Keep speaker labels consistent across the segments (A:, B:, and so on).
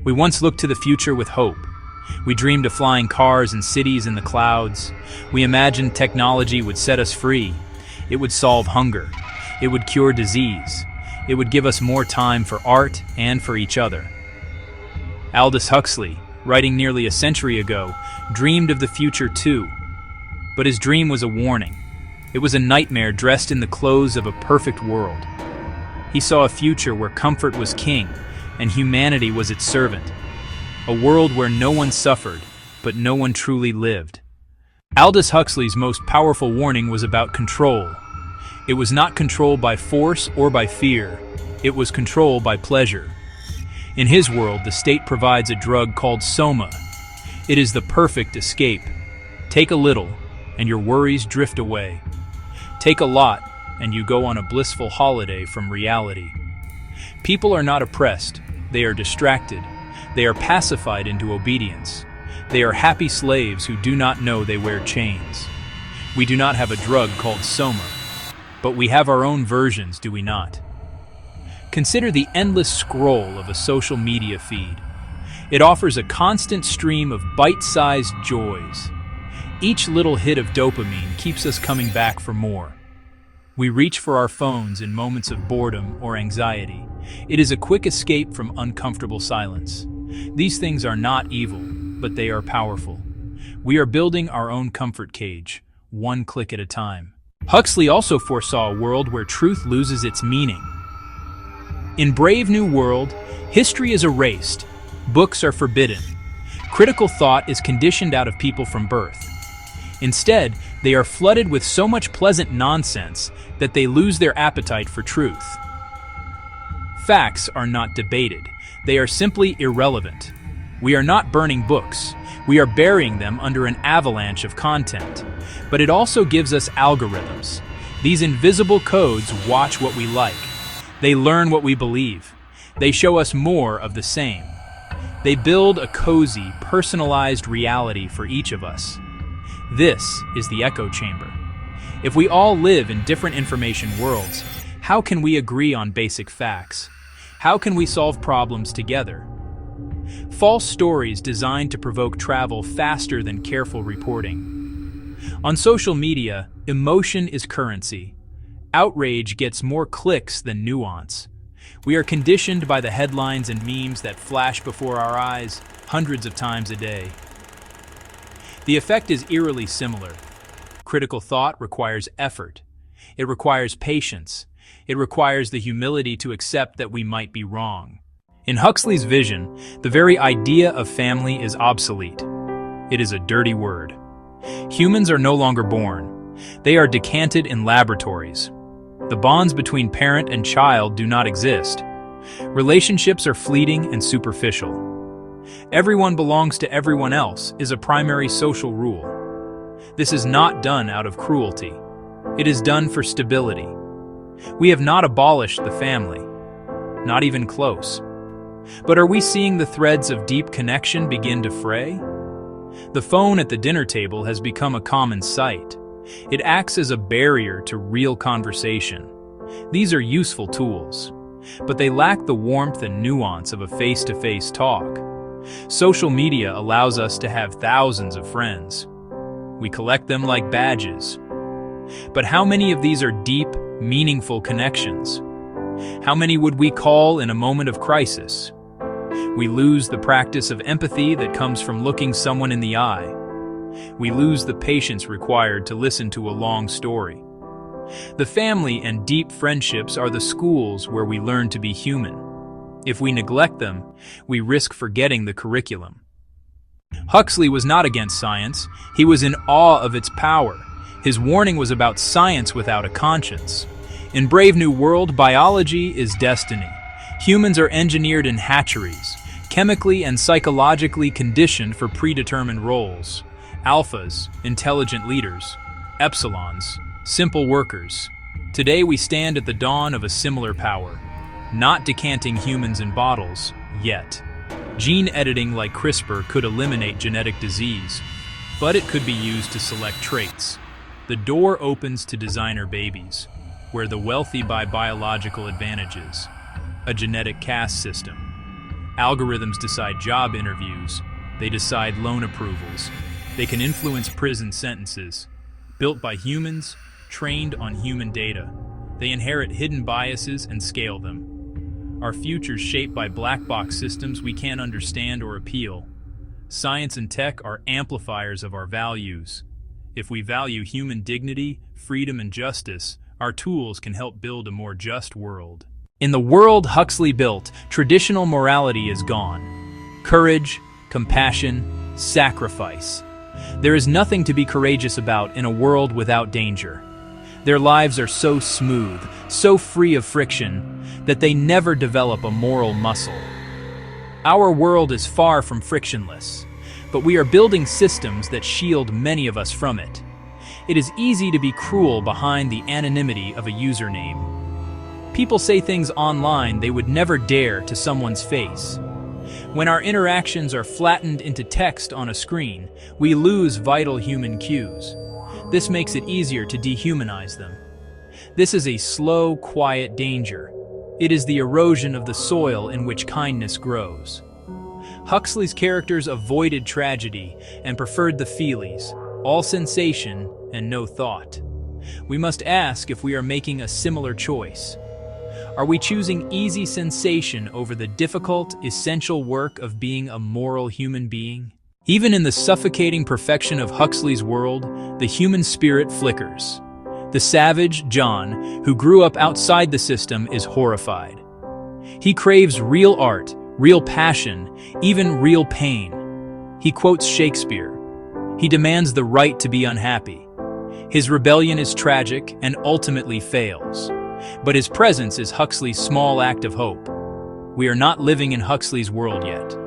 A: We once looked to the future with hope. We dreamed of flying cars and cities in the clouds. We imagined technology would set us free. It would solve hunger. It would cure disease. It would give us more time for art and for each other. Aldous Huxley, writing nearly a century ago, dreamed of the future too. But his dream was a warning. It was a nightmare dressed in the clothes of a perfect world. He saw a future where comfort was king and humanity was its servant. A world where no one suffered, but no one truly lived. Aldous Huxley's most powerful warning was about control. It was not control by force or by fear. It was control by pleasure. In his world, the state provides a drug called soma. It is the perfect escape. Take a little, and your worries drift away. Take a lot, and you go on a blissful holiday from reality. People are not oppressed. They are distracted. They are pacified into obedience. They are happy slaves who do not know they wear chains. We do not have a drug called soma, but we have our own versions, do we not? Consider the endless scroll of a social media feed. It offers a constant stream of bite-sized joys. Each little hit of dopamine keeps us coming back for more. We reach for our phones in moments of boredom or anxiety. It is a quick escape from uncomfortable silence. These things are not evil, but they are powerful. We are building our own comfort cage, one click at a time. Huxley also foresaw a world where truth loses its meaning. In Brave New World, history is erased, books are forbidden, critical thought is conditioned out of people from birth. Instead, they are flooded with so much pleasant nonsense that they lose their appetite for truth. Facts are not debated, they are simply irrelevant. We are not burning books, we are burying them under an avalanche of content. But it also gives us algorithms. These invisible codes watch what we like. They learn what we believe. They show us more of the same. They build a cozy, personalized reality for each of us. This is the echo chamber. If we all live in different information worlds, how can we agree on basic facts? How can we solve problems together? False stories designed to provoke travel faster than careful reporting. On social media, emotion is currency. Outrage gets more clicks than nuance. We are conditioned by the headlines and memes that flash before our eyes hundreds of times a day. The effect is eerily similar. Critical thought requires effort. It requires patience. It requires the humility to accept that we might be wrong. In Huxley's vision, the very idea of family is obsolete. It is a dirty word. Humans are no longer born. They are decanted in laboratories. The bonds between parent and child do not exist. Relationships are fleeting and superficial. Everyone belongs to everyone else is a primary social rule. This is not done out of cruelty. It is done for stability. We have not abolished the family, not even close. But are we seeing the threads of deep connection begin to fray? The phone at the dinner table has become a common sight. It acts as a barrier to real conversation. These are useful tools, but they lack the warmth and nuance of a face-to-face talk. Social media allows us to have thousands of friends. We collect them like badges. But how many of these are deep, meaningful connections? How many would we call in a moment of crisis? We lose the practice of empathy that comes from looking someone in the eye. We lose the patience required to listen to a long story. The family and deep friendships are the schools where we learn to be human. If we neglect them, we risk forgetting the curriculum. Huxley was not against science. He was in awe of its power. His warning was about science without a conscience. In Brave New World, biology is destiny. Humans are engineered in hatcheries, chemically and psychologically conditioned for predetermined roles. Alphas, intelligent leaders. Epsilons, simple workers. Today we stand at the dawn of a similar power, not decanting humans in bottles, yet. Gene editing like CRISPR could eliminate genetic disease, but it could be used to select traits. The door opens to designer babies, where the wealthy buy biological advantages, a genetic caste system. Algorithms decide job interviews. They decide loan approvals. They can influence prison sentences. Built by humans, trained on human data. They inherit hidden biases and scale them. Our future's shaped by black box systems we can't understand or appeal. Science and tech are amplifiers of our values. If we value human dignity, freedom, and justice, our tools can help build a more just world. In the world Huxley built, traditional morality is gone. Courage, compassion, sacrifice. There is nothing to be courageous about in a world without danger. Their lives are so smooth, so free of friction, that they never develop a moral muscle. Our world is far from frictionless, but we are building systems that shield many of us from it. It is easy to be cruel behind the anonymity of a username. People say things online they would never dare to someone's face. When our interactions are flattened into text on a screen, we lose vital human cues. This makes it easier to dehumanize them. This is a slow, quiet danger. It is the erosion of the soil in which kindness grows. Huxley's characters avoided tragedy and preferred the feelies, all sensation and no thought. We must ask if we are making a similar choice. Are we choosing easy sensation over the difficult, essential work of being a moral human being? Even in the suffocating perfection of Huxley's world, the human spirit flickers. The savage, John, who grew up outside the system, is horrified. He craves real art, real passion, even real pain. He quotes Shakespeare. He demands the right to be unhappy. His rebellion is tragic and ultimately fails. But his presence is Huxley's small act of hope. We are not living in Huxley's world yet.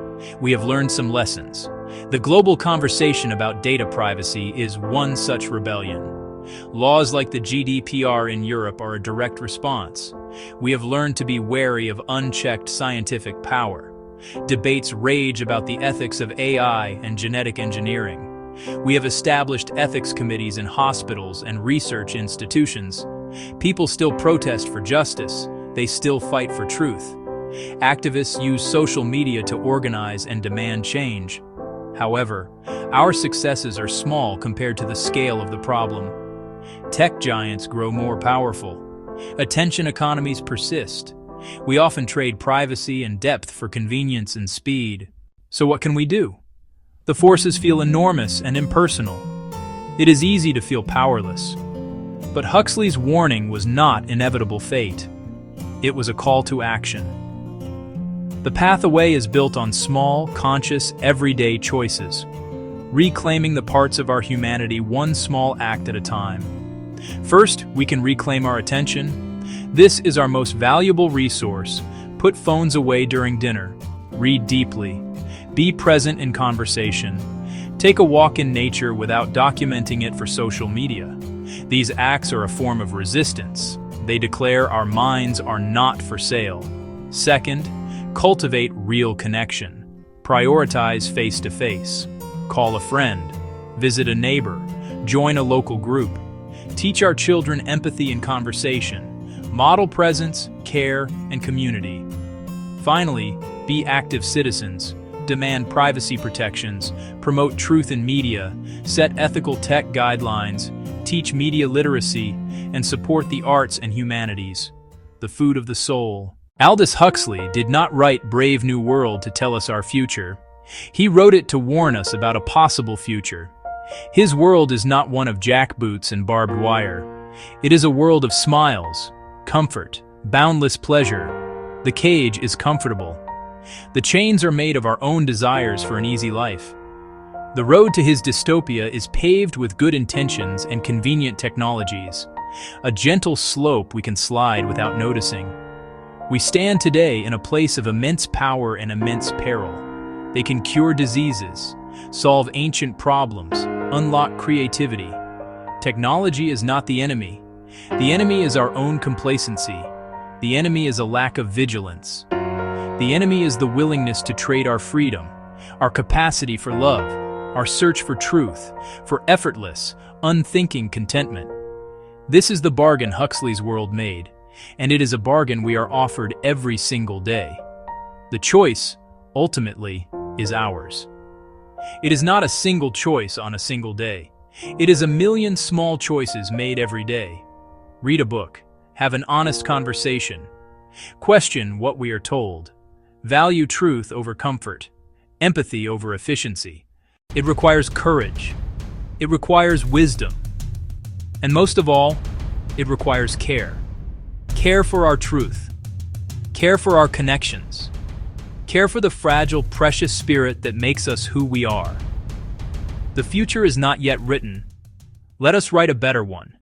A: We have learned some lessons. The global conversation about data privacy is one such rebellion. Laws like the GDPR in Europe are a direct response. We have learned to be wary of unchecked scientific power. Debates rage about the ethics of AI and genetic engineering. We have established ethics committees in hospitals and research institutions. People still protest for justice. They still fight for truth. Activists use social media to organize and demand change. However, our successes are small compared to the scale of the problem. Tech giants grow more powerful. Attention economies persist. We often trade privacy and depth for convenience and speed. So what can we do? The forces feel enormous and impersonal. It is easy to feel powerless. But Huxley's warning was not inevitable fate. It was a call to action. The path away is built on small, conscious, everyday choices, reclaiming the parts of our humanity one small act at a time. First, we can reclaim our attention. This is our most valuable resource. Put phones away during dinner. Read deeply. Be present in conversation. Take a walk in nature without documenting it for social media. These acts are a form of resistance. They declare our minds are not for sale. Second, cultivate real connection. Prioritize face-to-face. Call a friend. Visit a neighbor. Join a local group. Teach our children empathy and conversation. Model presence, care, and community. Finally, be active citizens. Demand privacy protections. Promote truth in media. Set ethical tech guidelines. Teach media literacy, and support the arts and humanities, the food of the soul. Aldous Huxley did not write Brave New World to tell us our future. He wrote it to warn us about a possible future. His world is not one of jackboots and barbed wire. It is a world of smiles, comfort, boundless pleasure. The cage is comfortable. The chains are made of our own desires for an easy life. The road to his dystopia is paved with good intentions and convenient technologies, a gentle slope we can slide without noticing. We stand today in a place of immense power and immense peril. They can cure diseases, solve ancient problems, unlock creativity. Technology is not the enemy. The enemy is our own complacency. The enemy is a lack of vigilance. The enemy is the willingness to trade our freedom, our capacity for love, our search for truth, for effortless, unthinking contentment. This is the bargain Huxley's world made, and it is a bargain we are offered every single day. The choice, ultimately, is ours. It is not a single choice on a single day. It is a million small choices made every day. Read a book. Have an honest conversation. Question what we are told. Value truth over comfort. Empathy over efficiency. It requires courage. It requires wisdom. And most of all, it requires care. Care for our truth. Care for our connections. Care for the fragile, precious spirit that makes us who we are. The future is not yet written. Let us write a better one.